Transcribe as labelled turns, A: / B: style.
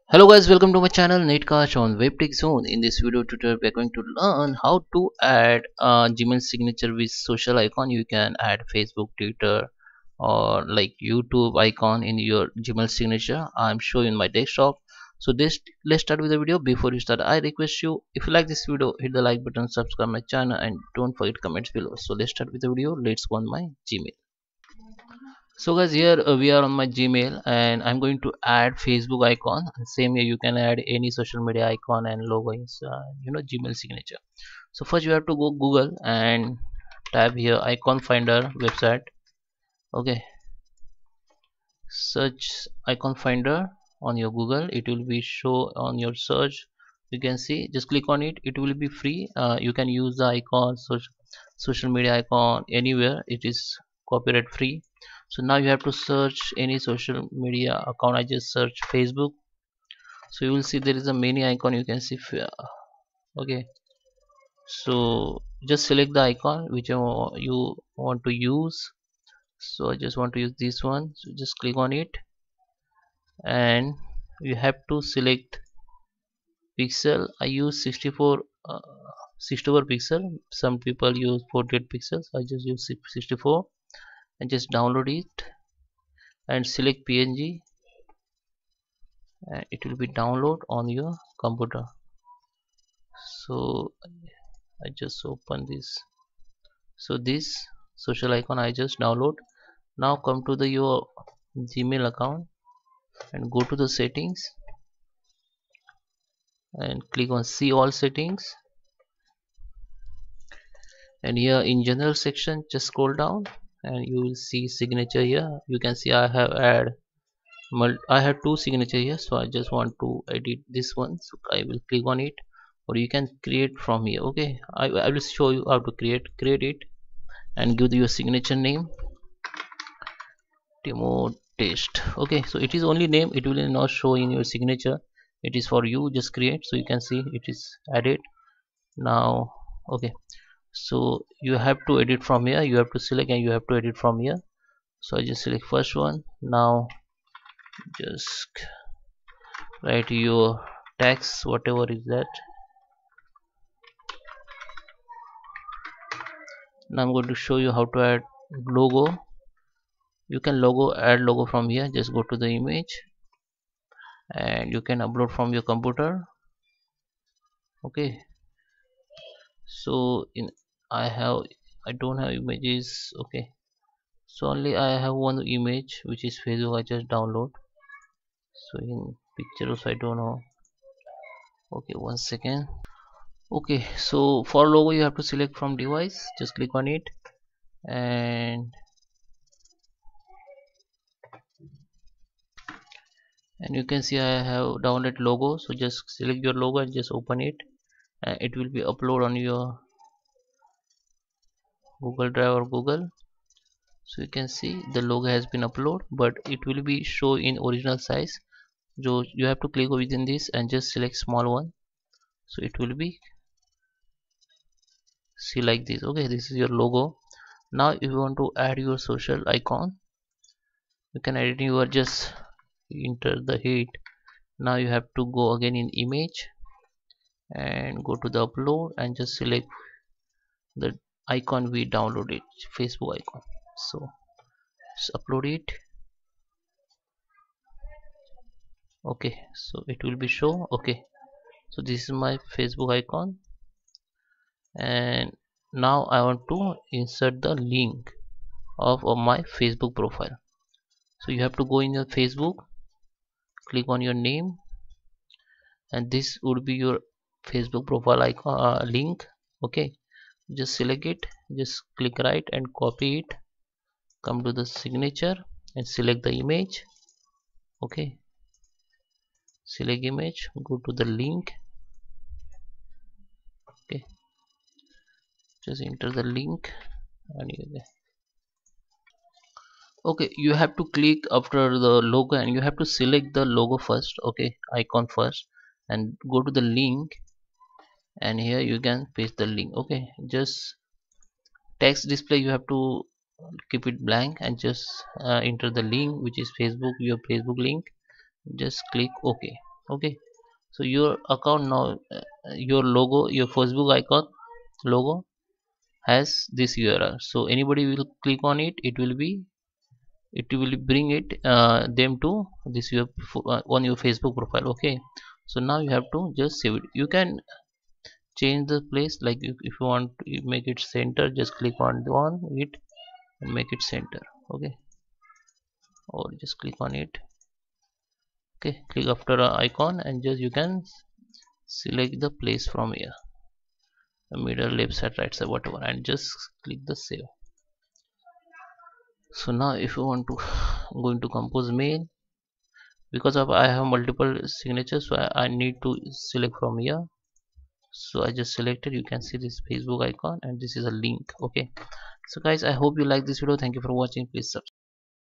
A: Hello guys, welcome to my channel NetCast on WebTech Zone. In this video tutorial, we are going to learn how to add a Gmail signature with social icon. You can add Facebook, Twitter, or like YouTube icon in your Gmail signature. I'm showing my desktop. So let's start with the video. Before you start, I request you, if you like this video, hit the like button, subscribe my channel, and don't forget comments below. So let's start with the video. Let's go on my Gmail. So guys, here we are on my Gmail and I'm going to add Facebook icon. Same here, you can add any social media icon and logo in Gmail signature. So first you have to go Google and type here icon finder website. Okay, search icon finder on your Google. It will be show on your search. You can see, just click on it. It will be free. You can use the icon, social media icon anywhere. It is copyright free. So now you have to search any social media account. I just search Facebook. So you will see there is a many icon. You can see okay, so just select the icon whichever you want to use. So I just want to use this one, so just click on it and you have to select pixel. I use 64 pixel. Some people use 48 pixels. I just use 64 and just download it and select PNG and it will be download on your computer. So I just open this. So this social icon I just download. Now come to the your Gmail account and go to the settings and click on see all settings, and here in general section just scroll down and you will see signature. Here you can see I have two signature here, so I just want to edit this one, so I will click on it, or you can create from here. Okay, I will show you how to create it and give your signature name demo test. Okay, so it is only name, it will not show in your signature. It is for you, just create. So you can see it is added now. Okay, so you have to edit from here. You have to select and you have to edit from here. So I just select first one. Now just write your text, whatever is that. Now I'm going to show you how to add logo. You can add logo from here. Just go to the image and you can upload from your computer. Okay, so I don't have images. Okay, so only I have one image which is Facebook. I just download. So in pictures I don't know. Okay, 1 second. Okay, so for logo you have to select from device. Just click on it and you can see I have downloaded logo. So just select your logo and just open it, and it will be upload on your Google Drive or Google. So you can see the logo has been uploaded, but it will be show in original size. So you have to click within this and just select small one, so it will be see like this. Okay, this is your logo. Now if you want to add your social icon, you can edit. You are just enter the heat. Now you have to go again in image and go to the upload and just select the icon we downloaded, Facebook icon. So just upload it. Okay, so it will be show. Okay, so this is my Facebook icon, and now I want to insert the link of my Facebook profile. So you have to go in your Facebook, click on your name, and this would be your Facebook profile icon link. Okay, just select it, just click right and copy it, come to the signature and select the image. Okay, select image, go to the link. Okay, just enter the link and okay, you have to click after the logo and you have to select the logo first. Okay, icon first, and go to the link, and here you can paste the link. Okay, just text display you have to keep it blank and just enter the link which is Facebook, your Facebook link. Just click OK. Okay, so your account now, your logo, your Facebook icon logo has this URL. So anybody will click on it, it will bring it them to this your on your Facebook profile. Okay, so now you have to just save it. You can change the place, like if you want to make it center, just click on it and make it center. Okay, or just click on it. Okay, click after icon and just you can select the place from here, the middle, left side, right side, whatever, and just click the save. So now if you want to go into compose mail, because of I have multiple signatures, so I need to select from here. So I just selected, you can see this Facebook icon and this is a link. Okay, so guys, I hope you like this video. Thank you for watching. Please subscribe.